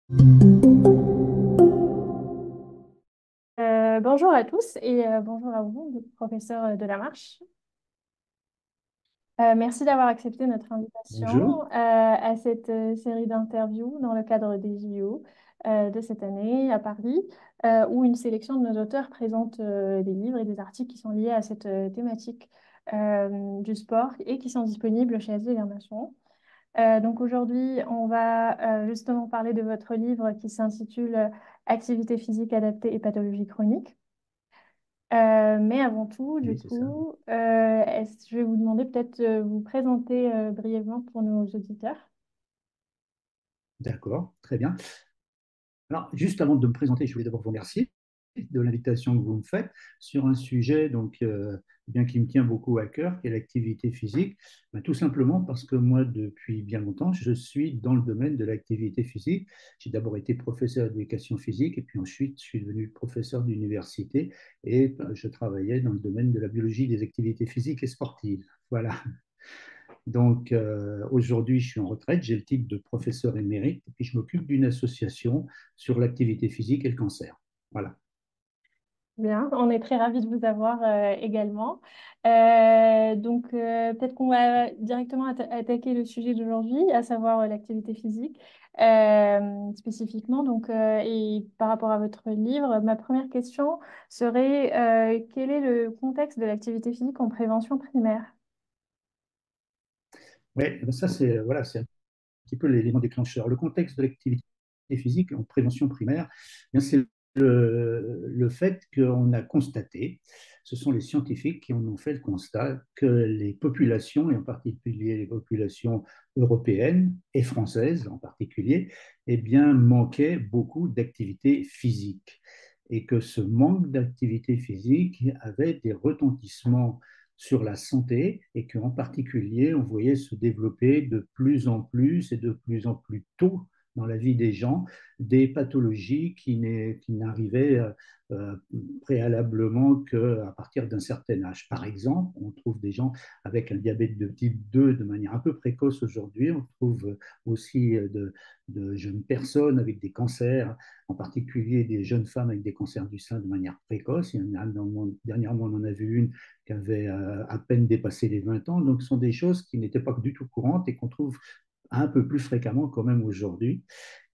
Bonjour à tous et bonjour à vous, professeur de la Marche. Merci d'avoir accepté notre invitation Bonjour. à cette série d'interviews dans le cadre des JO de cette année à Paris, où une sélection de nos auteurs présente des livres et des articles qui sont liés à cette thématique du sport et qui sont disponibles chez SD Nation. Donc aujourd'hui, on va justement parler de votre livre qui s'intitule Activité physique adaptée et pathologie chronique. Mais avant tout, du Oui, c'est ça. coup, je vais vous demander peut-être de vous présenter brièvement pour nos auditeurs. D'accord, très bien. Alors, juste avant de me présenter, je voulais d'abord vous remercier de l'invitation que vous me faites sur un sujet bien qui me tient beaucoup à cœur, qui est l'activité physique. Ben, tout simplement parce que moi, depuis bien longtemps, je suis dans le domaine de l'activité physique. J'ai d'abord été professeur d'éducation physique et puis ensuite, je suis devenu professeur d'université et je travaillais dans le domaine de la biologie des activités physiques et sportives. Voilà. Donc aujourd'hui, je suis en retraite, j'ai le titre de professeur émérite, et puis je m'occupe d'une association sur l'activité physique et le cancer. Voilà. Bien, on est très ravis de vous avoir également. Peut-être qu'on va directement attaquer le sujet d'aujourd'hui, à savoir l'activité physique spécifiquement. Et par rapport à votre livre, ma première question serait quel est le contexte de l'activité physique en prévention primaire? Oui, ça c'est voilà, c'est un petit peu l'élément déclencheur. Le contexte de l'activité physique en prévention primaire, bien, c'est le fait qu'on a constaté, ce sont les scientifiques qui en ont fait le constat, que les populations, et en particulier les populations européennes et françaises en particulier, eh bien, manquaient beaucoup d'activité physique. Et que ce manque d'activité physique avait des retentissements sur la santé et qu'en particulier, on voyait se développer de plus en plus et de plus en plus tôt dans la vie des gens des pathologies qui n'arrivaient préalablement qu'à partir d'un certain âge. Par exemple, on trouve des gens avec un diabète de type 2 de manière un peu précoce aujourd'hui. On trouve aussi de jeunes personnes avec des cancers, en particulier des jeunes femmes avec des cancers du sein de manière précoce. Dernièrement, on en a vu une qui avait à peine dépassé les 20 ans. Donc, ce sont des choses qui n'étaient pas du tout courantes et qu'on trouve un peu plus fréquemment quand même aujourd'hui.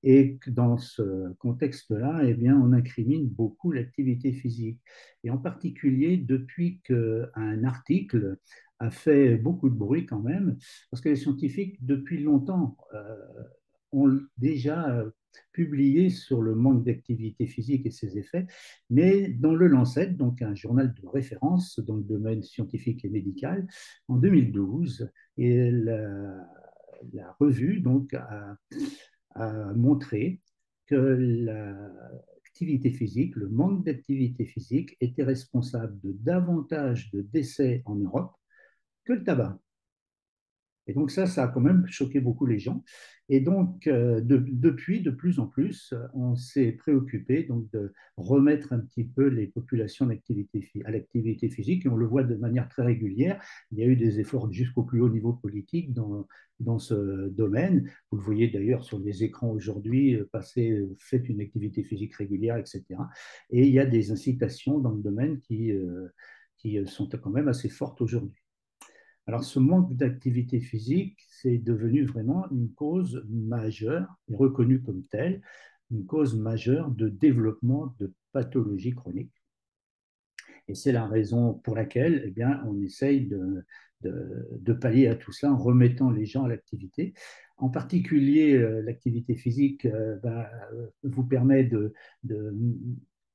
Et que dans ce contexte-là, eh bien, on incrimine beaucoup l'activité physique. Et en particulier depuis qu'un article a fait beaucoup de bruit quand même, parce que les scientifiques, depuis longtemps, ont déjà publié sur le manque d'activité physique et ses effets, mais dans le Lancet, donc un journal de référence dans le domaine scientifique et médical, en 2012, et la revue donc a montré que l'activité physique, le manque d'activité physique était responsable de davantage de décès en Europe que le tabac. Et donc ça a quand même choqué beaucoup les gens. Et donc, depuis, de plus en plus, on s'est préoccupé donc, de remettre un petit peu les populations à l'activité physique. Et on le voit de manière très régulière. Il y a eu des efforts jusqu'au plus haut niveau politique dans ce domaine. Vous le voyez d'ailleurs sur les écrans aujourd'hui, faites une activité physique régulière, etc. Et il y a des incitations dans le domaine qui sont quand même assez fortes aujourd'hui. Alors, ce manque d'activité physique, c'est devenu vraiment une cause majeure, et reconnue comme telle, une cause majeure de développement de pathologies chroniques. Et c'est la raison pour laquelle eh bien, on essaye de pallier à tout ça en remettant les gens à l'activité. En particulier, l'activité physique vous permet de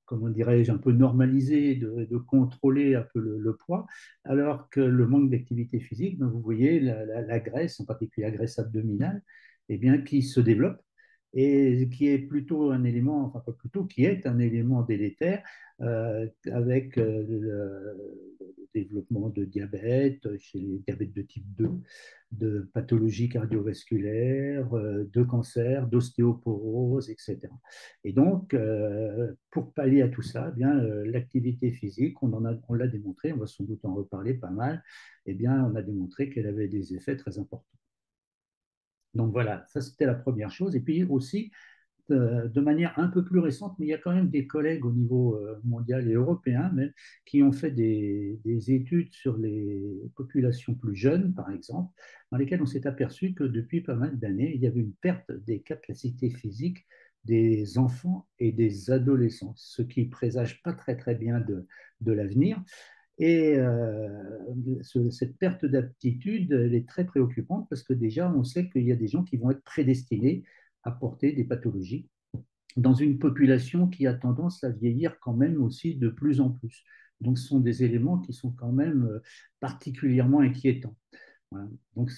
comment dirais-je, un peu normaliser, de contrôler un peu le poids, alors que le manque d'activité physique, ben, vous voyez la graisse, en particulier la graisse abdominale, eh bien, qui se développe et qui est plutôt un élément, enfin pas plutôt, qui est un élément délétère avec le développement de diabète, chez les diabètes de type 2, de pathologies cardiovasculaires, de cancer, d'ostéoporose, etc. Et donc, pour pallier à tout ça, eh bien, l'activité physique, on l'a démontré, on va sans doute en reparler pas mal, eh bien, on a démontré qu'elle avait des effets très importants. Donc voilà, ça c'était la première chose. Et puis aussi, de manière un peu plus récente, mais il y a quand même des collègues au niveau mondial et européen même qui ont fait des études sur les populations plus jeunes, par exemple, dans lesquelles on s'est aperçu que depuis pas mal d'années, il y avait une perte des capacités physiques des enfants et des adolescents, ce qui présage pas très très bien de l'avenir. Et cette perte d'aptitude, elle est très préoccupante parce que déjà, on sait qu'il y a des gens qui vont être prédestinés à porter des pathologies dans une population qui a tendance à vieillir quand même aussi de plus en plus. Donc, ce sont des éléments qui sont quand même particulièrement inquiétants. Voilà. Donc,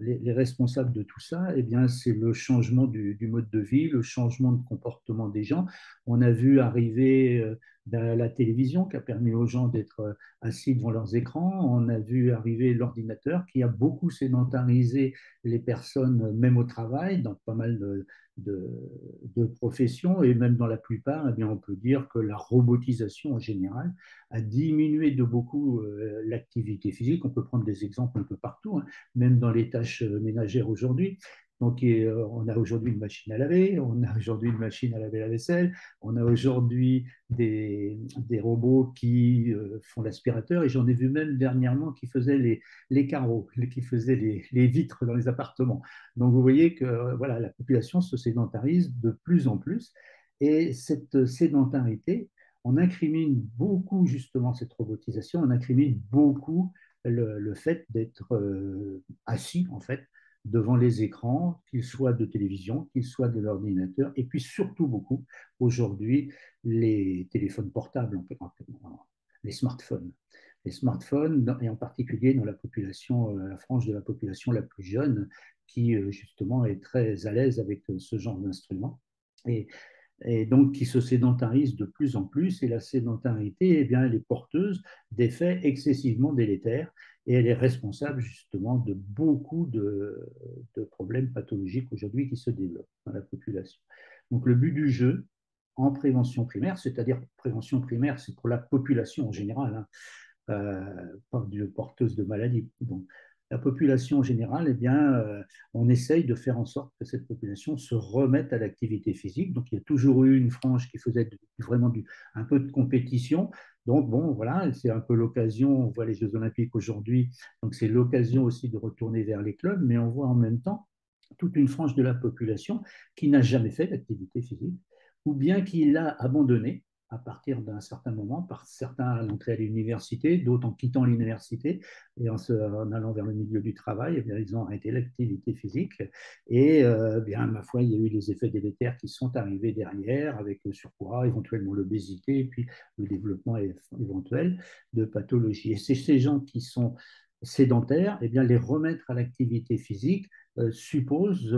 les responsables de tout ça, eh bien, c'est le changement du mode de vie, le changement de comportement des gens. On a vu arriver la télévision qui a permis aux gens d'être assis devant leurs écrans. On a vu arriver l'ordinateur qui a beaucoup sédentarisé les personnes, même au travail, dans pas mal de, de professions, et même dans la plupart, eh bien, on peut dire que la robotisation en général a diminué de beaucoup l'activité physique. On peut prendre des exemples un peu partout, hein, même dans les tâches ménagères aujourd'hui. Donc, on a aujourd'hui une machine à laver, on a aujourd'hui une machine à laver la vaisselle, on a aujourd'hui des robots qui font l'aspirateur, et j'en ai vu même dernièrement qui faisaient les carreaux, qui faisaient les vitres dans les appartements. Donc, vous voyez que voilà, la population se sédentarise de plus en plus, et cette sédentarité, on incrimine beaucoup justement cette robotisation, on incrimine beaucoup le fait d'être assis en fait devant les écrans, qu'ils soient de télévision, qu'ils soient de l'ordinateur, et puis surtout beaucoup aujourd'hui les téléphones portables, les smartphones. Les smartphones, et en particulier dans la population, la frange de la population la plus jeune, qui justement est très à l'aise avec ce genre d'instrument. Et et donc qui se sédentarise de plus en plus. Et la sédentarité, eh bien, elle est porteuse d'effets excessivement délétères et elle est responsable justement de beaucoup de problèmes pathologiques aujourd'hui qui se développent dans la population. Donc le but du jeu en prévention primaire, c'est-à-dire prévention primaire, c'est pour la population en général, hein, porteuse de maladies. Donc, la population en général, eh bien, on essaye de faire en sorte que cette population se remette à l'activité physique. Donc, il y a toujours eu une frange qui faisait vraiment un peu de compétition. Donc, bon, voilà, c'est un peu l'occasion. On voit les Jeux Olympiques aujourd'hui. Donc, c'est l'occasion aussi de retourner vers les clubs. Mais on voit en même temps toute une frange de la population qui n'a jamais fait d'activité physique ou bien qui l'a abandonnée à partir d'un certain moment, par certains à l'entrée à l'université, d'autres en quittant l'université et en allant vers le milieu du travail, eh bien, ils ont arrêté l'activité physique. Et bien, ma foi, il y a eu les effets délétères qui sont arrivés derrière, avec le surpoids, éventuellement l'obésité, et puis le développement éventuel de pathologies. Et c'est ces gens qui sont sédentaires, eh bien, les remettre à l'activité physique suppose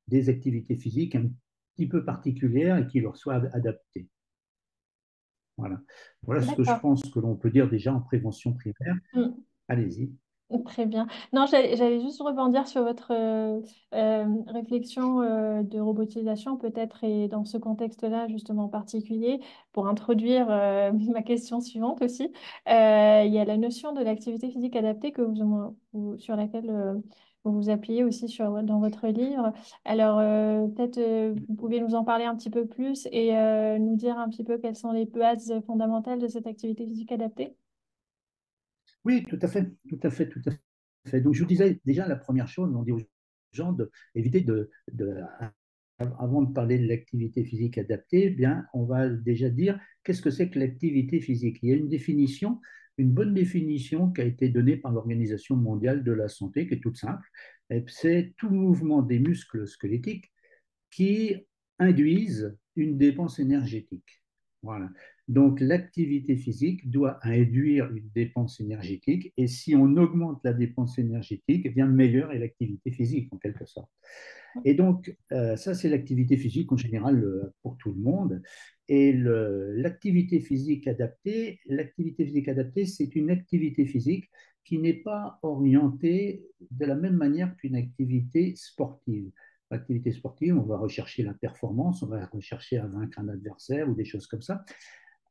des activités physiques un petit peu particulières et qui leur soient adaptées. Voilà. Voilà ce que je D'accord. pense que l'on peut dire déjà en prévention primaire. Allez-y. Très bien. Non, j'allais juste rebondir sur votre réflexion de robotisation, peut-être, et dans ce contexte-là, justement en particulier, pour introduire ma question suivante aussi. Il y a la notion de l'activité physique adaptée sur laquelle vous vous appuyez aussi dans votre livre. Alors, peut-être vous pouvez nous en parler un petit peu plus et nous dire un petit peu quelles sont les bases fondamentales de cette activité physique adaptée. Oui, tout à fait, tout à fait, tout à fait. Donc, je vous disais déjà la première chose, on dit aux gens d'éviter avant de parler de l'activité physique adaptée, eh bien, on va déjà dire qu'est-ce que c'est que l'activité physique. Il y a une définition, une bonne définition qui a été donnée par l'Organisation mondiale de la santé, qui est toute simple. C'est tout mouvement des muscles squelettiques qui induisent une dépense énergétique. Voilà. Donc l'activité physique doit induire une dépense énergétique et si on augmente la dépense énergétique, eh bien meilleure est l'activité physique en quelque sorte. Et donc ça c'est l'activité physique en général pour tout le monde. Et l'activité physique adaptée, c'est une activité physique qui n'est pas orientée de la même manière qu'une activité sportive. L'activité sportive, on va rechercher la performance, on va rechercher à vaincre un adversaire ou des choses comme ça.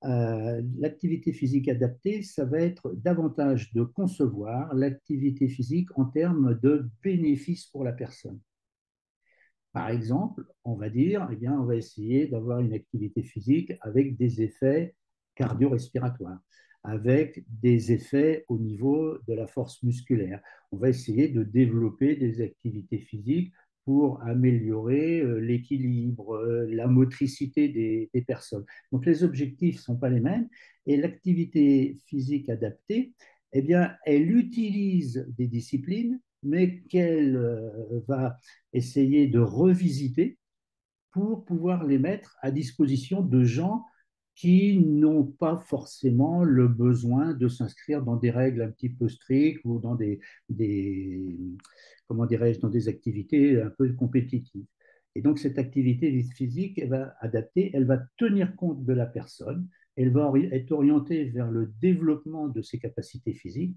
L'activité physique adaptée, ça va être davantage de concevoir l'activité physique en termes de bénéfices pour la personne. Par exemple, on va dire, eh bien, on va essayer d'avoir une activité physique avec des effets cardio-respiratoires, avec des effets au niveau de la force musculaire. On va essayer de développer des activités physiques pour améliorer l'équilibre, la motricité des personnes. Donc les objectifs ne sont pas les mêmes et l'activité physique adaptée, eh bien, elle utilise des disciplines, mais qu'elle va essayer de revisiter pour pouvoir les mettre à disposition de gens qui n'ont pas forcément le besoin de s'inscrire dans des règles un petit peu strictes ou dans des comment dirais-je, dans des activités un peu compétitives. Et donc, cette activité physique, elle va adapter, elle va tenir compte de la personne, elle va être orientée vers le développement de ses capacités physiques.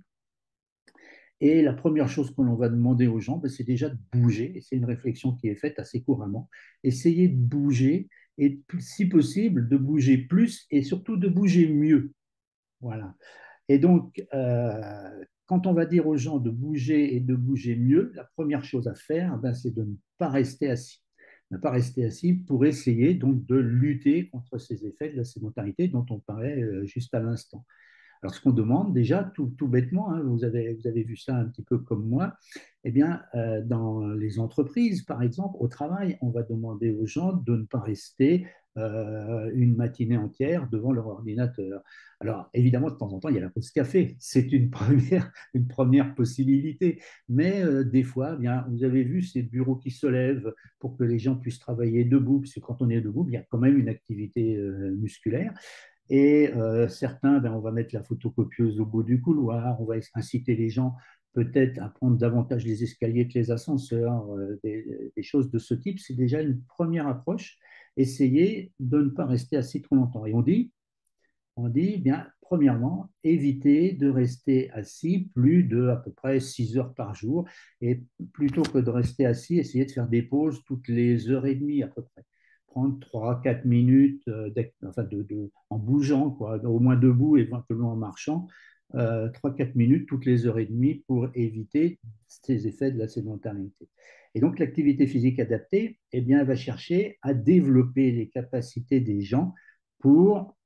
Et la première chose que l'on va demander aux gens, ben, c'est déjà de bouger. Et c'est une réflexion qui est faite assez couramment. Essayer de bouger et, si possible, de bouger plus et surtout de bouger mieux. Voilà. Et donc, quand on va dire aux gens de bouger et de bouger mieux, la première chose à faire, ben, c'est de ne pas rester assis. Ne pas rester assis pour essayer donc de lutter contre ces effets de la sédentarité dont on parlait juste à l'instant. Alors, ce qu'on demande déjà, tout bêtement, hein, vous avez vu ça un petit peu comme moi, eh bien, dans les entreprises, par exemple, au travail, on va demander aux gens de ne pas rester une matinée entière devant leur ordinateur. Alors, évidemment, de temps en temps, il y a la pause café. C'est une première possibilité. Mais des fois, eh bien, vous avez vu ces bureaux qui se lèvent pour que les gens puissent travailler debout, parce que quand on est debout, il y a quand même une activité musculaire. Et certains, ben, on va mettre la photocopieuse au bout du couloir, on va inciter les gens peut-être à prendre davantage les escaliers que les ascenseurs, des choses de ce type. C'est déjà une première approche. Essayer de ne pas rester assis trop longtemps. Et on dit bien, premièrement, éviter de rester assis plus de à peu près 6 heures par jour. Et plutôt que de rester assis, essayer de faire des pauses toutes les heures et demie à peu près. Prendre 3 4 minutes enfin en bougeant, quoi, au moins debout, éventuellement en marchant, 3 4 minutes toutes les heures et demie pour éviter ces effets de la sédentarité. Et donc l'activité physique adaptée, eh bien, elle va chercher à développer les capacités des gens pour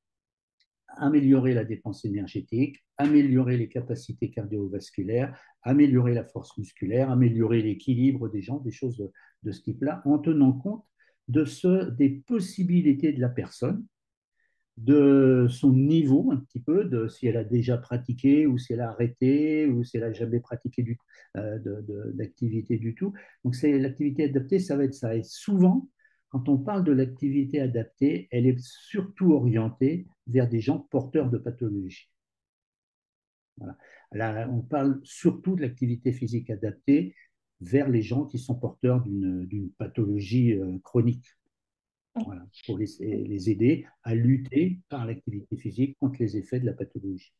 améliorer la dépense énergétique, améliorer les capacités cardiovasculaires, améliorer la force musculaire, améliorer l'équilibre des gens, des choses de ce type-là, en tenant compte des possibilités de la personne, de son niveau un petit peu, de si elle a déjà pratiqué ou si elle a arrêté ou si elle a jamais pratiqué d'activité du tout. Donc c'est l'activité adaptée, ça va être ça. Et souvent, quand on parle de l'activité adaptée, elle est surtout orientée vers des gens porteurs de pathologies. Voilà. Là, on parle surtout de l'activité physique adaptée vers les gens qui sont porteurs d'une pathologie chronique. Voilà, pour les aider à lutter par l'activité physique contre les effets de la pathologie.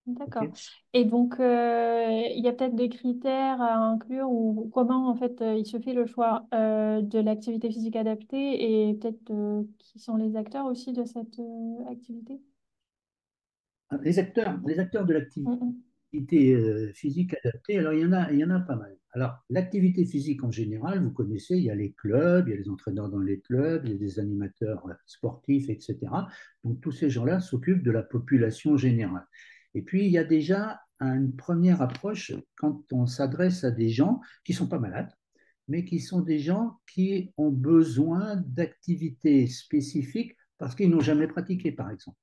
OK. D'accord. Et donc, il y a peut-être des critères à inclure ou comment en fait il se fait le choix de l'activité physique adaptée et peut-être qui sont les acteurs aussi de cette activité? Les acteurs de l'activité Mm, physique adaptée, alors il y en a pas mal. Alors, l'activité physique en général, vous connaissez, il y a les clubs, il y a les entraîneurs dans les clubs, il y a des animateurs sportifs, etc. Donc, tous ces gens-là s'occupent de la population générale. Et puis, il y a déjà une première approche quand on s'adresse à des gens qui ne sont pas malades, mais qui sont des gens qui ont besoin d'activités spécifiques parce qu'ils n'ont jamais pratiqué, par exemple,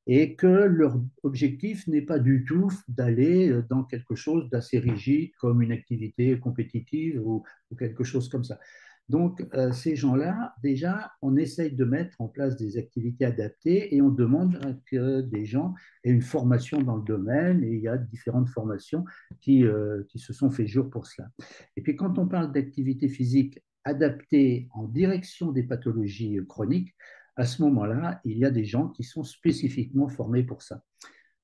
et que leur objectif n'est pas du tout d'aller dans quelque chose d'assez rigide comme une activité compétitive ou quelque chose comme ça. Donc, ces gens-là, déjà, on essaye de mettre en place des activités adaptées et on demande que des gens aient une formation dans le domaine et il y a différentes formations qui se sont fait jour pour cela. Et puis, quand on parle d'activité physique adaptée en direction des pathologies chroniques, à ce moment-là, il y a des gens qui sont spécifiquement formés pour ça.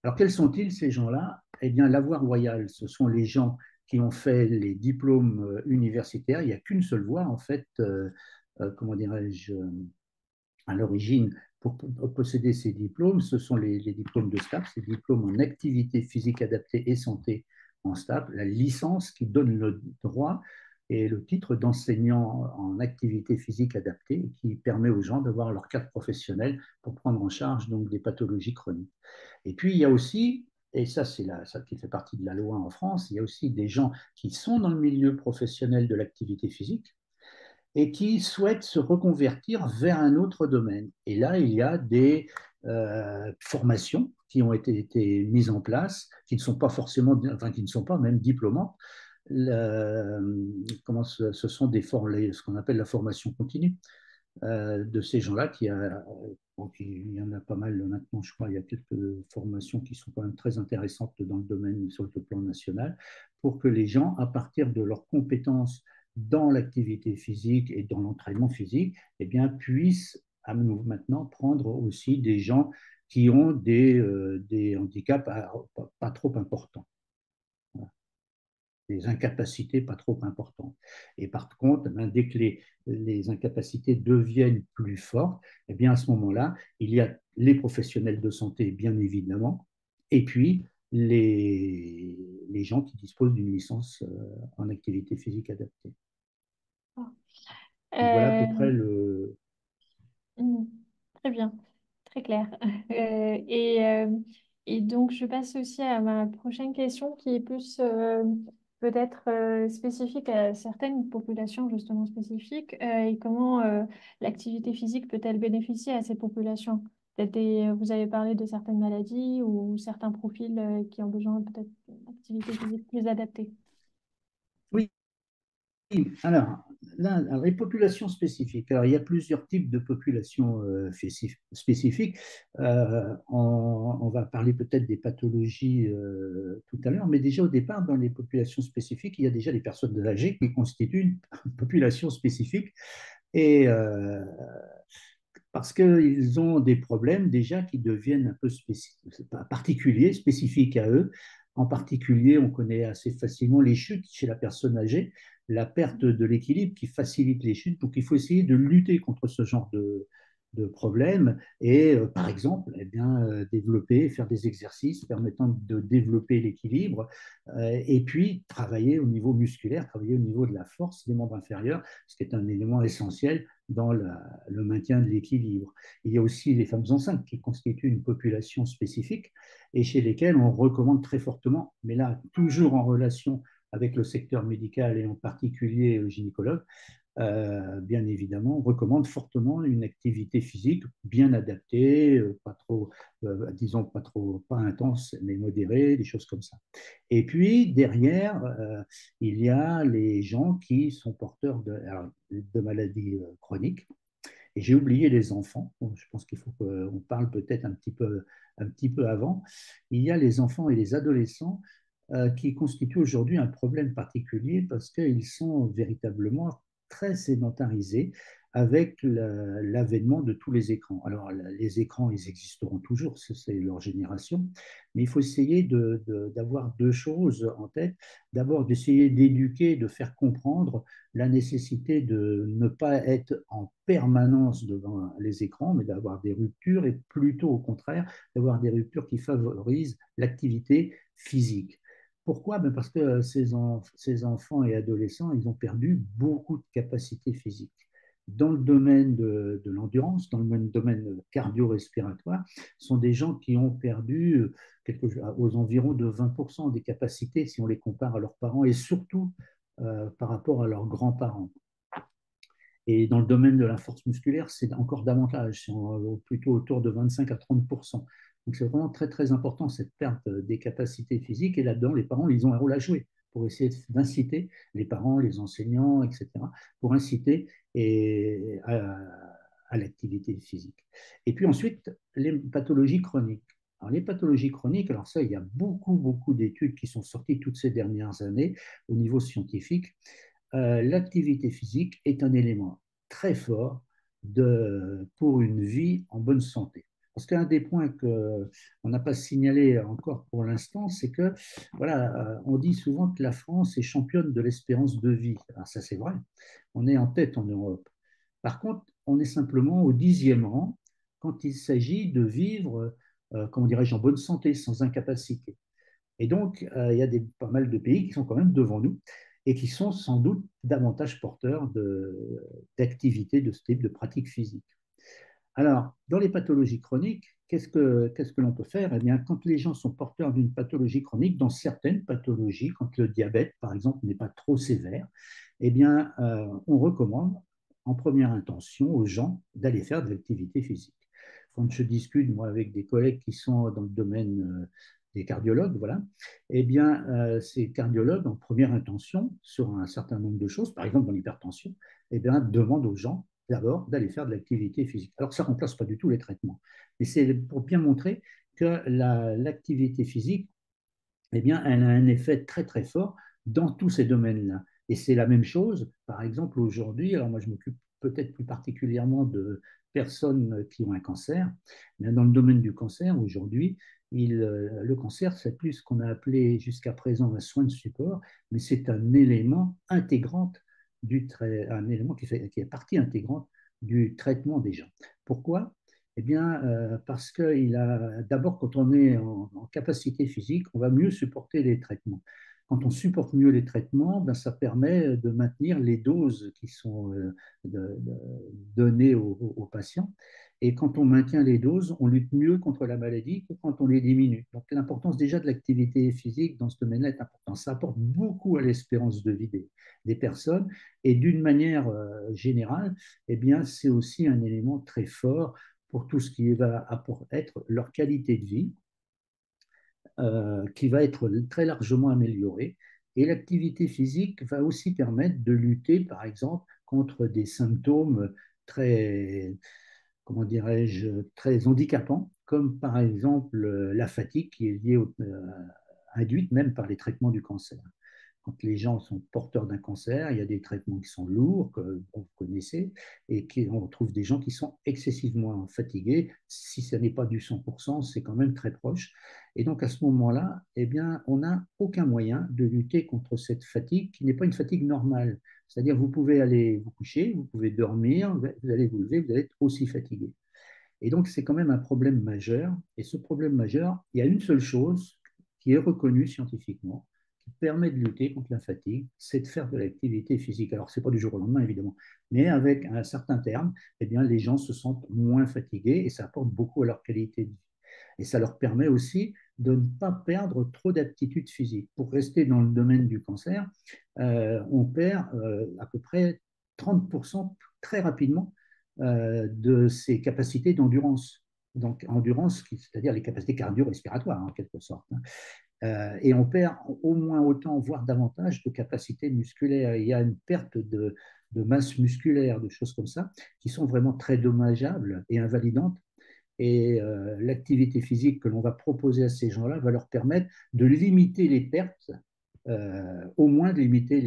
Alors, quels sont-ils, ces gens-là? Eh bien, la voie royale, ce sont les gens qui ont fait les diplômes universitaires. Il n'y a qu'une seule voie, en fait, comment dirais-je, à l'origine, pour posséder ces diplômes. Ce sont les diplômes de STAPS, ces diplômes en activité physique adaptée et santé en STAPS, la licence qui donne le droit et le titre d'enseignant en activité physique adaptée qui permet aux gens d'avoir leur carte professionnelle pour prendre en charge donc des pathologies chroniques. Et puis il y a aussi, et ça c'est ça qui fait partie de la loi en France, il y a aussi des gens qui sont dans le milieu professionnel de l'activité physique et qui souhaitent se reconvertir vers un autre domaine. Et là, il y a des formations qui ont été mises en place, qui ne sont pas forcément, enfin qui ne sont pas même diplômantes. Comment ce sont ce qu'on appelle la formation continue de ces gens-là donc, il y en a pas mal maintenant, je crois, il y a quelques formations qui sont quand même très intéressantes dans le domaine sur le plan national, pour que les gens, à partir de leurs compétences dans l'activité physique et dans l'entraînement physique, eh bien, puissent maintenant prendre aussi des gens qui ont des handicaps pas trop importants, des incapacités pas trop importantes. Et par contre, dès que les incapacités deviennent plus fortes, eh bien à ce moment-là, il y a les professionnels de santé, bien évidemment, et puis les gens qui disposent d'une licence en activité physique adaptée. Donc voilà à peu Euh, près le... hmm, Très bien, très clair. Euh, et, euh, et donc, je passe aussi à ma prochaine question qui est plus peut-être spécifique à certaines populations justement spécifiques. Et comment l'activité physique peut-elle bénéficier à ces populations? Peut-être vous avez parlé de certaines maladies ou certains profils qui ont besoin peut-être d'activité physique plus adaptée. Oui, alors, là, alors, les populations spécifiques. Alors, il y a plusieurs types de populations spécifiques. On va parler peut-être des pathologies tout à l'heure, mais déjà au départ, dans les populations spécifiques, il y a déjà les personnes âgées qui constituent une population spécifique. Et parce qu'ils ont des problèmes déjà qui deviennent un peu particuliers, spécifiques à eux. En particulier, on connaît assez facilement les chutes chez la personne âgée, la perte de l'équilibre qui facilite les chutes. Donc, il faut essayer de lutter contre ce genre de problèmes et, par exemple, eh bien, développer, faire des exercices permettant de développer l'équilibre et puis travailler au niveau musculaire, travailler au niveau de la force des membres inférieurs, ce qui est un élément essentiel dans le maintien de l'équilibre. Il y a aussi les femmes enceintes qui constituent une population spécifique et chez lesquelles on recommande très fortement, mais là, toujours en relation avec le secteur médical et en particulier le gynécologue, bien évidemment, on recommande fortement une activité physique bien adaptée, pas trop, disons, pas intense, mais modérée, des choses comme ça. Et puis, derrière, il y a les gens qui sont porteurs de maladies chroniques. Et j'ai oublié les enfants. Bon, je pense qu'il faut qu'on parle peut-être un petit peu avant. Il y a les enfants et les adolescents qui constituent aujourd'hui un problème particulier parce qu'ils sont véritablement très sédentarisés avec l'avènement de tous les écrans. Alors, les écrans, ils existeront toujours, c'est leur génération, mais il faut essayer d'avoir deux choses en tête. D'abord, d'essayer d'éduquer, de faire comprendre la nécessité de ne pas être en permanence devant les écrans, mais d'avoir des ruptures et plutôt au contraire, d'avoir des ruptures qui favorisent l'activité physique. Pourquoi? Ben parce que ces enfants et adolescents, ils ont perdu beaucoup de capacités physiques. Dans le domaine de l'endurance, dans le domaine cardio-respiratoire, ce sont des gens qui ont perdu aux environs de 20% des capacités si on les compare à leurs parents et surtout par rapport à leurs grands-parents. Et dans le domaine de la force musculaire, c'est encore davantage, c'est plutôt autour de 25 à 30%. Donc c'est vraiment très très important cette perte des capacités physiques. Et là-dedans, les parents, ils ont un rôle à jouer pour essayer d'inciter les parents, les enseignants, etc., pour inciter à l'activité physique. Et puis ensuite, les pathologies chroniques. Alors, les pathologies chroniques, alors ça, il y a beaucoup d'études qui sont sorties toutes ces dernières années au niveau scientifique. L'activité physique est un élément très fort pour une vie en bonne santé. Parce qu'un des points qu'on n'a pas signalé encore pour l'instant, c'est que voilà, on dit souvent que la France est championne de l'espérance de vie. Alors ça, c'est vrai. On est en tête en Europe. Par contre, on est simplement au 10e rang quand il s'agit de vivre, comment dirais-je, en bonne santé, sans incapacité. Et donc, il y a pas mal de pays qui sont quand même devant nous. et qui sont sans doute davantage porteurs d'activités de ce type de pratique physique. Alors, dans les pathologies chroniques, qu'est-ce que l'on peut faire? Eh bien, quand les gens sont porteurs d'une pathologie chronique, dans certaines pathologies, quand le diabète, par exemple, n'est pas trop sévère, eh bien, on recommande en première intention aux gens d'aller faire de l'activité physique. Quand je discute, moi, avec des collègues qui sont dans le domaine des cardiologues, voilà, eh bien, ces cardiologues, en première intention, sur un certain nombre de choses, par exemple dans l'hypertension, eh bien, demandent aux gens d'abord d'aller faire de l'activité physique. Alors ça ne remplace pas du tout les traitements, mais c'est pour bien montrer que l'activité physique, eh bien, elle a un effet très très fort dans tous ces domaines-là. Et c'est la même chose, par exemple, aujourd'hui, alors moi je m'occupe peut-être plus particulièrement de personnes qui ont un cancer, mais dans le domaine du cancer, aujourd'hui, le cancer, c'est plus ce qu'on a appelé jusqu'à présent un soin de support, mais c'est un élément intégrant un élément qui est partie intégrante du traitement des gens. Pourquoi? Eh bien, parce que d'abord, quand on est en capacité physique, on va mieux supporter les traitements. Quand on supporte mieux les traitements, ben, ça permet de maintenir les doses qui sont données aux patients. Et quand on maintient les doses, on lutte mieux contre la maladie que quand on les diminue. Donc l'importance déjà de l'activité physique dans ce domaine-là est importante. Ça apporte beaucoup à l'espérance de vie des personnes. Et d'une manière générale, eh bien, c'est aussi un élément très fort pour tout ce qui va être leur qualité de vie, qui va être très largement améliorée. Et l'activité physique va aussi permettre de lutter, par exemple, contre des symptômes très, comment dirais-je, très handicapants, comme par exemple la fatigue qui est induite même par les traitements du cancer. Quand les gens sont porteurs d'un cancer, il y a des traitements qui sont lourds, que vous connaissez, et on trouve des gens qui sont excessivement fatigués. Si ce n'est pas du 100%, c'est quand même très proche. Et donc à ce moment-là, eh bien, on n'a aucun moyen de lutter contre cette fatigue qui n'est pas une fatigue normale. C'est-à-dire, vous pouvez aller vous coucher, vous pouvez dormir, vous allez vous lever, vous allez être aussi fatigué. Et donc, c'est quand même un problème majeur. Et ce problème majeur, il y a une seule chose qui est reconnue scientifiquement, qui permet de lutter contre la fatigue, c'est de faire de l'activité physique. Alors, ce n'est pas du jour au lendemain, évidemment, mais avec un certain terme, eh bien, les gens se sentent moins fatigués et ça apporte beaucoup à leur qualité de vie. Et ça leur permet aussi de ne pas perdre trop d'aptitudes physiques. Pour rester dans le domaine du cancer, on perd à peu près 30% très rapidement de ses capacités d'endurance. Donc, endurance, c'est-à-dire les capacités cardio-respiratoires, en quelque sorte. Et on perd au moins autant, voire davantage, de capacités musculaires. Il y a une perte de masse musculaire, de choses comme ça, qui sont vraiment très dommageables et invalidantes. Et l'activité physique que l'on va proposer à ces gens-là va leur permettre de limiter les pertes, au moins de limiter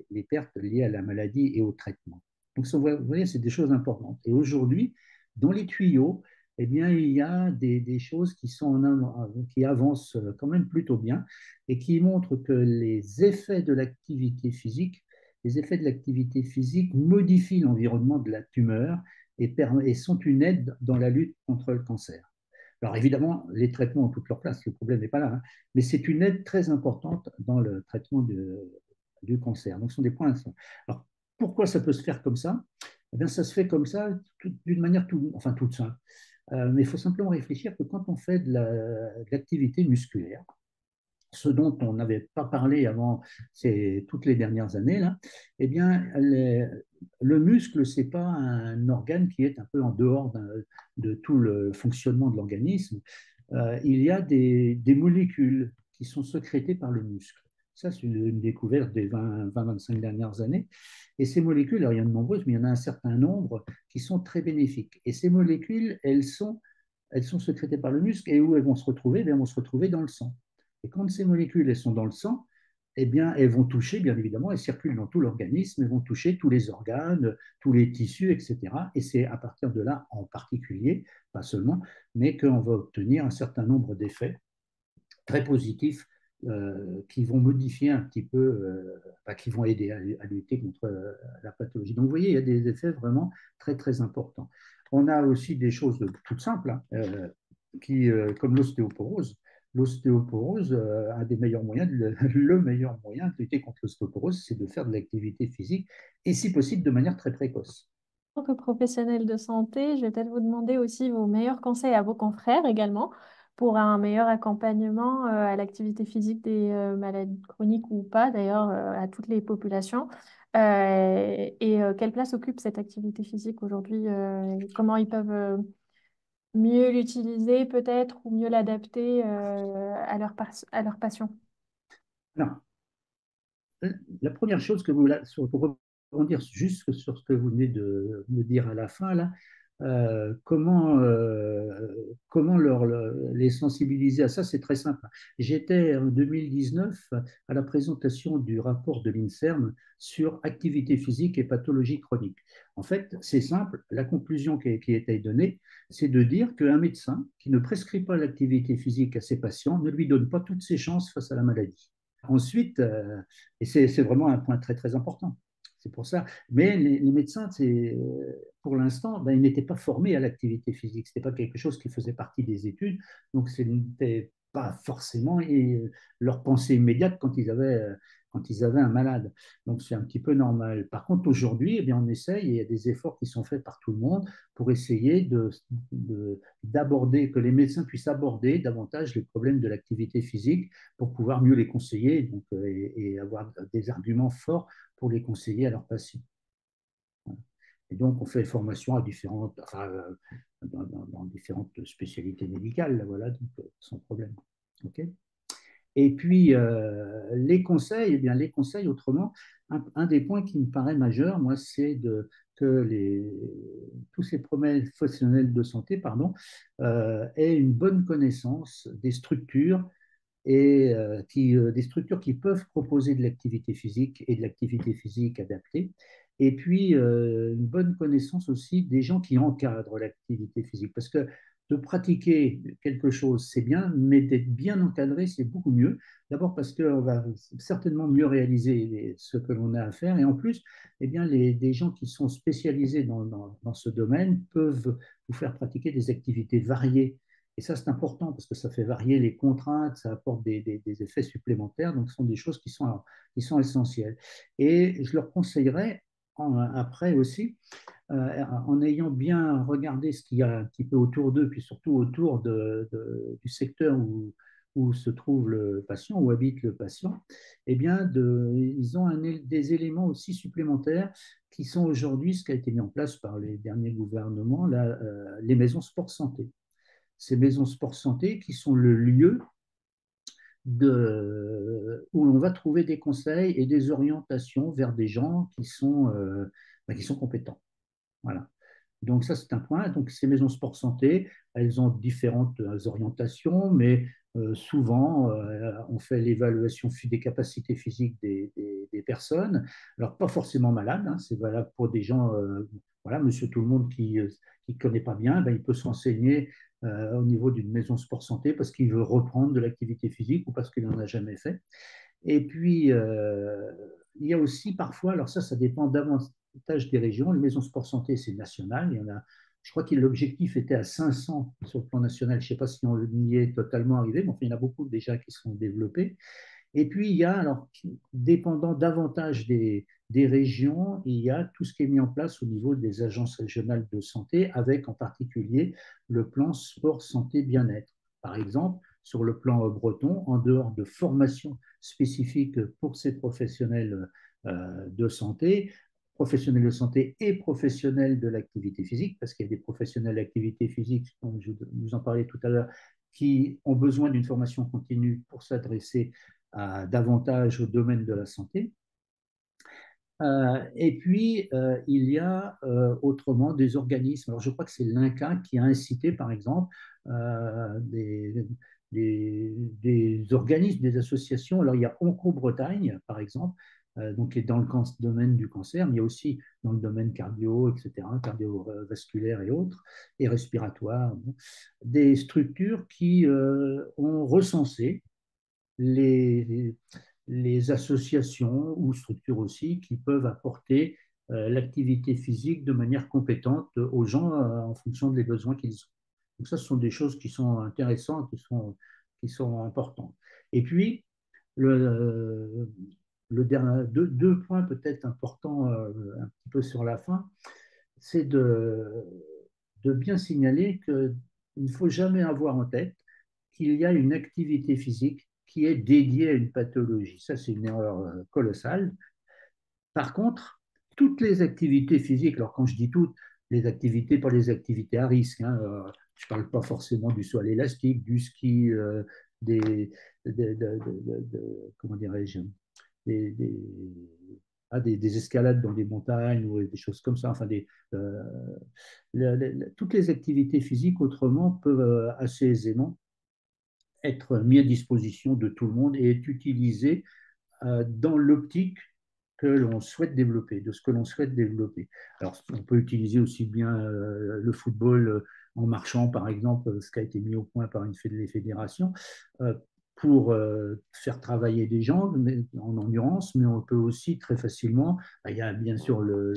les pertes liées à la maladie et au traitement. Donc, vous voyez, c'est des choses importantes. Et aujourd'hui, dans les tuyaux, eh bien, il y a des choses qui avancent quand même plutôt bien et qui montrent que les effets de l'activité physique modifient l'environnement de la tumeur et sont une aide dans la lutte contre le cancer. Alors évidemment, les traitements ont toute leur place, le problème n'est pas là, hein, mais c'est une aide très importante dans le traitement du cancer. Donc ce sont des points. Alors pourquoi ça peut se faire comme ça? Eh bien, ça se fait comme ça d'une manière toute simple. Mais il faut simplement réfléchir que quand on fait de l'activité musculaire, ce dont on n'avait pas parlé avant toutes les dernières années, là, eh bien, le muscle, ce n'est pas un organe qui est un peu en dehors de tout le fonctionnement de l'organisme. Il y a des molécules qui sont sécrétées par le muscle. Ça, c'est une découverte des 20-25 dernières années. Et ces molécules, alors il y en a de nombreuses, mais il y en a un certain nombre qui sont très bénéfiques. Et ces molécules, elles sont sécrétées par le muscle et où elles vont se retrouver? Elles vont se retrouver dans le sang. Et quand ces molécules elles sont dans le sang, eh bien, elles vont toucher, bien évidemment, elles circulent dans tout l'organisme, elles vont toucher tous les organes, tous les tissus, etc. Et c'est à partir de là, en particulier, pas seulement, mais qu'on va obtenir un certain nombre d'effets très positifs qui vont modifier un petit peu, qui vont aider à lutter contre la pathologie. Donc, vous voyez, il y a des effets vraiment très, très importants. On a aussi des choses toutes simples, hein, comme l'ostéoporose. l'ostéoporose, un des meilleurs moyens, le meilleur moyen de lutter contre l'ostéoporose, c'est de faire de l'activité physique et si possible de manière très précoce. En tant que professionnel de santé, je vais peut-être vous demander aussi vos meilleurs conseils à vos confrères également pour un meilleur accompagnement à l'activité physique des maladies chroniques ou pas, d'ailleurs, à toutes les populations. Quelle place occupe cette activité physique aujourd'hui? Comment ils peuvent mieux l'utiliser peut-être ou mieux l'adapter à leur passion? Non, la première chose que pour rebondir juste sur ce que vous venez de me dire à la fin, là, comment les sensibiliser à ça, c'est très simple. J'étais en 2019 à la présentation du rapport de l'INSERM sur activité physique et pathologie chronique. En fait, c'est simple, la conclusion qui était donnée, c'est de dire qu'un médecin qui ne prescrit pas l'activité physique à ses patients ne lui donne pas toutes ses chances face à la maladie. Ensuite, et c'est vraiment un point très très important. C'est pour ça. Mais les médecins, pour l'instant, ben, ils n'étaient pas formés à l'activité physique. Ce n'était pas quelque chose qui faisait partie des études. Donc, ce n'était pas forcément leur pensée immédiate quand ils avaient un malade. Donc, c'est un petit peu normal. Par contre, aujourd'hui, eh bien, on essaye, et il y a des efforts qui sont faits par tout le monde pour essayer d'aborder, que les médecins puissent aborder davantage les problèmes de l'activité physique pour pouvoir mieux les conseiller donc, et avoir des arguments forts pour les conseiller à leurs patients. Et donc, on fait formation à différentes, enfin, dans différentes spécialités médicales, voilà, donc, sans problème. OK. Et puis, les conseils, eh bien, les conseils, autrement, un des points qui me paraît majeur, moi, c'est que tous ces professionnels de santé pardon, aient une bonne connaissance des structures des structures qui peuvent proposer de l'activité physique et de l'activité physique adaptée. Et puis, une bonne connaissance aussi des gens qui encadrent l'activité physique. Parce que de pratiquer quelque chose, c'est bien, mais d'être bien encadré, c'est beaucoup mieux. D'abord parce qu'on va certainement mieux réaliser ce que l'on a à faire. Et en plus, eh bien, des gens qui sont spécialisés dans ce domaine peuvent vous faire pratiquer des activités variées et ça, c'est important parce que ça fait varier les contraintes, ça apporte des effets supplémentaires. Donc, ce sont des choses qui sont essentielles. Et je leur conseillerais après aussi, en ayant bien regardé ce qu'il y a un petit peu autour d'eux, puis surtout autour du secteur où se trouve le patient, où habite le patient, eh bien, ils ont des éléments aussi supplémentaires qui sont aujourd'hui ce qui a été mis en place par les derniers gouvernements, les maisons sport santé ces maisons sport santé qui sont le lieu où on va trouver des conseils et des orientations vers des gens qui sont compétents. Voilà. Donc ça, c'est un point. Donc ces maisons sport santé, elles ont différentes orientations, mais souvent, on fait l'évaluation des capacités physiques des personnes. Alors, pas forcément malades, hein, c'est valable pour des gens, voilà, monsieur tout le monde qui ne connaît pas bien, ben, il peut se renseigner au niveau d'une maison sport santé parce qu'il veut reprendre de l'activité physique ou parce qu'il n'en a jamais fait. Et puis, il y a aussi parfois, alors ça dépend davantage des régions. Les maisons sport santé, c'est national. Il y en a, je crois que l'objectif était à 500 sur le plan national. Je ne sais pas si on y est totalement arrivé, mais enfin, il y en a beaucoup déjà qui sont développés. Et puis, il y a, alors, dépendant davantage des régions, il y a tout ce qui est mis en place au niveau des agences régionales de santé, avec en particulier le plan sport, santé, bien-être. Par exemple, sur le plan breton, en dehors de formations spécifiques pour ces professionnels de santé et professionnels de l'activité physique, parce qu'il y a des professionnels de l'activité physique, comme je vous en parlais tout à l'heure, qui ont besoin d'une formation continue pour s'adresser davantage au domaine de la santé. Et puis, il y a autrement des organismes. Alors, je crois que c'est l'INCA qui a incité, par exemple, des organismes, des associations. Alors, il y a Onco-Bretagne, par exemple, donc, qui est dans le domaine du cancer, mais il y a aussi dans le domaine cardio, etc., cardiovasculaire et autres, et respiratoire, bon, des structures qui ont recensé les, les associations ou structures aussi qui peuvent apporter l'activité physique de manière compétente aux gens en fonction des besoins qu'ils ont. Donc ça, ce sont des choses qui sont intéressantes, qui sont qui sont importantes. Et puis, le, deux points peut-être importants un petit peu sur la fin, c'est de bien signaler qu'il ne faut jamais avoir en tête qu'il y a une activité physique qui est dédiée à une pathologie. Ça, c'est une erreur colossale. Par contre, toutes les activités physiques, alors quand je dis toutes, les activités, pas les activités à risque, hein, je ne parle pas forcément du saut à l'élastique, du ski, des, comment dirais-je, des, des, des escalades dans des montagnes ou des choses comme ça, enfin toutes les activités physiques autrement peuvent assez aisément être mises à disposition de tout le monde et être utilisées dans l'optique que l'on souhaite développer, de ce que l'on souhaite développer. Alors, on peut utiliser aussi bien le football en marchant, par exemple, ce qui a été mis au point par une fédération, euh, pour faire travailler des gens en endurance, mais on peut aussi très facilement, il y a bien sûr le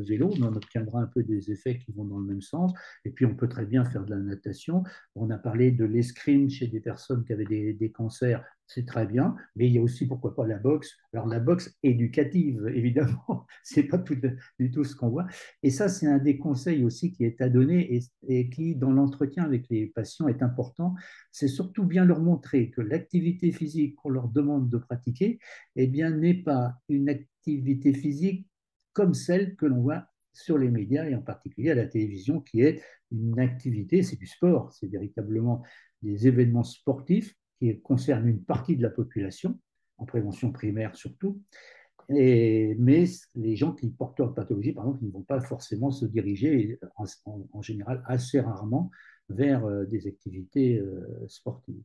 vélo, mais on obtiendra un peu des effets qui vont dans le même sens, et puis on peut très bien faire de la natation. On a parlé de l'escrime chez des personnes qui avaient des cancers, c'est très bien, mais il y a aussi, pourquoi pas, la boxe. Alors, la boxe éducative, évidemment, c'est pas tout, du tout ce qu'on voit. Et ça, c'est un des conseils aussi qui est à donner et qui, dans l'entretien avec les patients, est important. C'est surtout bien leur montrer que l'activité physique qu'on leur demande de pratiquer, eh bien, n'est pas une activité physique comme celle que l'on voit sur les médias et en particulier à la télévision, qui est une activité, c'est du sport, c'est véritablement des événements sportifs qui concerne une partie de la population, en prévention primaire surtout, mais les gens qui portent leur pathologie, par exemple, ne vont pas forcément se diriger, en général assez rarement, vers des activités sportives.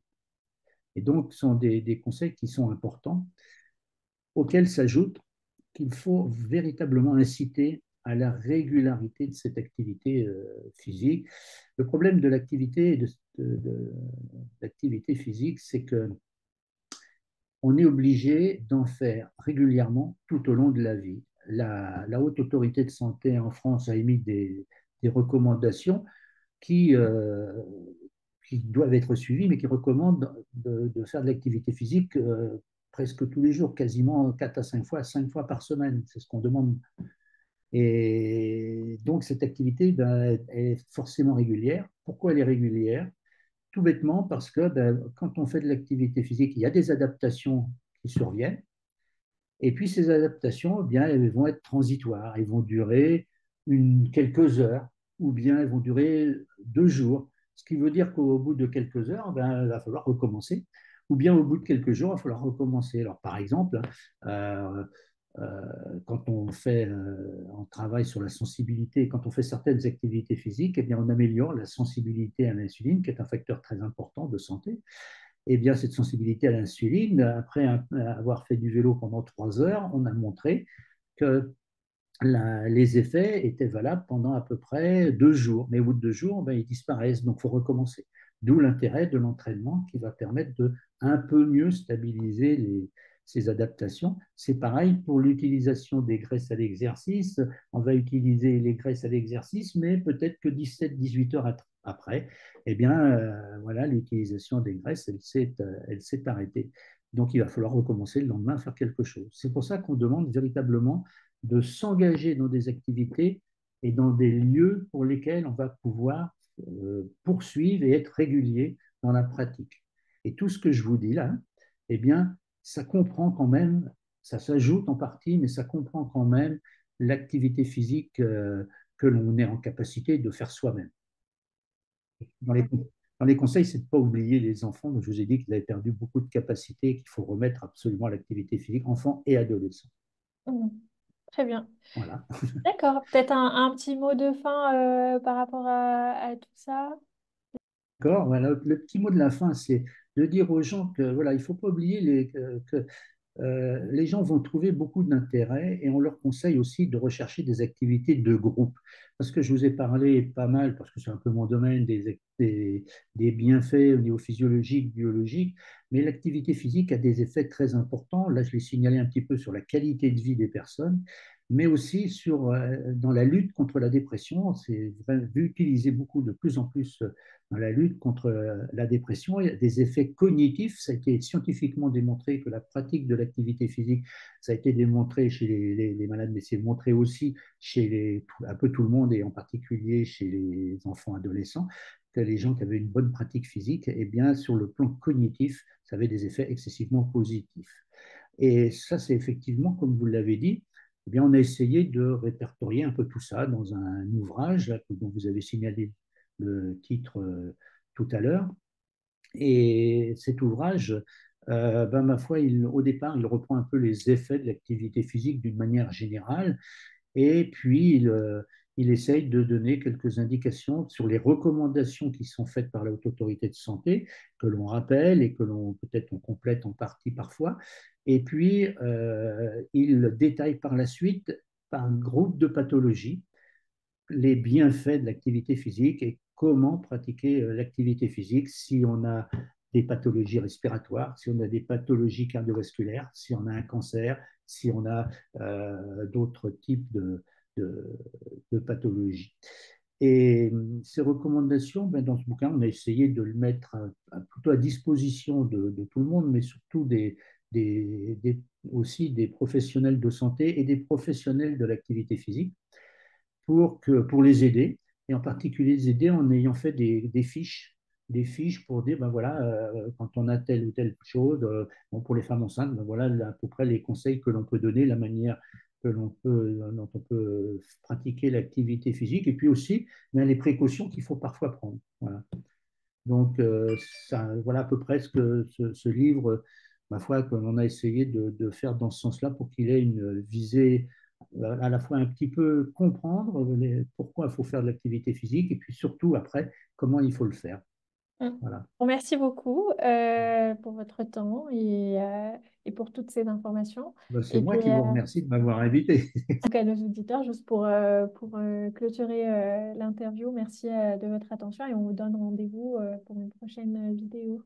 Et donc, ce sont des conseils qui sont importants, auxquels s'ajoute qu'il faut véritablement inciter à la régularité de cette activité physique. Le problème de l'activité l'activité physique, c'est que on est obligé d'en faire régulièrement tout au long de la vie. La Haute Autorité de Santé en France a émis des recommandations qui, euh, qui doivent être suivies, mais qui recommandent de faire de l'activité physique presque tous les jours, quasiment 4 à 5 fois par semaine. C'est ce qu'on demande. Et donc, cette activité ben, est forcément régulière. Pourquoi elle est régulière? Tout bêtement parce que ben, quand on fait de l'activité physique, il y a des adaptations qui surviennent. Et puis ces adaptations, eh bien, elles vont être transitoires. Elles vont durer quelques heures ou bien elles vont durer 2 jours. Ce qui veut dire qu'au bout de quelques heures, ben, il va falloir recommencer. Ou bien au bout de quelques jours, il va falloir recommencer. Alors par exemple, euh, quand on travaille sur la sensibilité, quand on fait certaines activités physiques, eh bien, on améliore la sensibilité à l'insuline, qui est un facteur très important de santé. Eh bien, cette sensibilité à l'insuline, après avoir fait du vélo pendant 3 heures, on a montré que les effets étaient valables pendant à peu près 2 jours. Mais au bout de 2 jours, ben, ils disparaissent, donc il faut recommencer. D'où l'intérêt de l'entraînement qui va permettre de un peu mieux stabiliser ces adaptations. C'est pareil pour l'utilisation des graisses à l'exercice. On va utiliser les graisses à l'exercice, mais peut-être que 17-18 heures après, eh bien, voilà, l'utilisation des graisses, elle s'est arrêtée. Donc, il va falloir recommencer le lendemain à faire quelque chose. C'est pour ça qu'on demande véritablement de s'engager dans des activités et dans des lieux pour lesquels on va pouvoir poursuivre et être régulier dans la pratique. Et tout ce que je vous dis là, eh bien, ça comprend quand même, ça s'ajoute en partie, mais ça comprend quand même l'activité physique que l'on est en capacité de faire soi-même. Dans les, dans les conseils, c'est de ne pas oublier les enfants. Donc, je vous ai dit qu'ils avaient perdu beaucoup de capacités et qu'il faut remettre absolument à l'activité physique, enfants et adolescents. Mhm. Très bien. Voilà. D'accord. Peut-être un petit mot de fin par rapport à tout ça. D'accord. Voilà. Le petit mot de la fin, c'est de dire aux gens que voilà, il ne faut pas oublier que les gens vont trouver beaucoup d'intérêt et on leur conseille aussi de rechercher des activités de groupe. Parce que je vous ai parlé pas mal, parce que c'est un peu mon domaine, des bienfaits au niveau physiologique, biologique, mais l'activité physique a des effets très importants. Là, je l'ai signalé un petit peu sur la qualité de vie des personnes, mais aussi dans la lutte contre la dépression. C'est vu utiliser beaucoup de plus en plus dans la lutte contre la dépression. Il y a des effets cognitifs. Ça a été scientifiquement démontré que la pratique de l'activité physique, ça a été démontré chez les malades, mais c'est montré aussi chez un peu tout le monde et en particulier chez les enfants adolescents, que les gens qui avaient une bonne pratique physique, eh bien, sur le plan cognitif, ça avait des effets excessivement positifs. Et ça, c'est effectivement, comme vous l'avez dit, eh bien, on a essayé de répertorier un peu tout ça dans un ouvrage là, dont vous avez signalé le titre tout à l'heure. Et cet ouvrage, ma foi, au départ, il reprend un peu les effets de l'activité physique d'une manière générale, et puis, il essaye de donner quelques indications sur les recommandations qui sont faites par la Haute Autorité de Santé, que l'on rappelle et que l'on peut-être on complète en partie parfois. Et puis, il détaille par la suite, par un groupe de pathologies, les bienfaits de l'activité physique et comment pratiquer l'activité physique si on a des pathologies respiratoires, si on a des pathologies cardiovasculaires, si on a un cancer, si on a d'autres types de, de pathologies. Et ces recommandations, ben, dans ce bouquin, on a essayé de le mettre plutôt à disposition de tout le monde, mais surtout aussi des professionnels de santé et des professionnels de l'activité physique pour les aider, et en particulier les aider en ayant fait des fiches pour dire, ben voilà, quand on a telle ou telle chose, bon, pour les femmes enceintes, ben voilà à peu près les conseils que l'on peut donner, la manière dont on peut pratiquer l'activité physique, et puis aussi ben, les précautions qu'il faut parfois prendre. Voilà. Donc, voilà à peu près ce que ce livre, ma foi, qu'on a essayé de faire dans ce sens-là pour qu'il ait une visée à la fois un petit peu comprendre pourquoi il faut faire de l'activité physique et puis surtout après comment il faut le faire. Mm. Voilà. Bon, merci beaucoup pour votre temps et pour toutes ces informations. Ben, c'est Et moi puis, qui vous remercie de m'avoir invité. donc à nos auditeurs, juste pour clôturer l'interview, merci de votre attention et on vous donne rendez-vous pour une prochaine vidéo.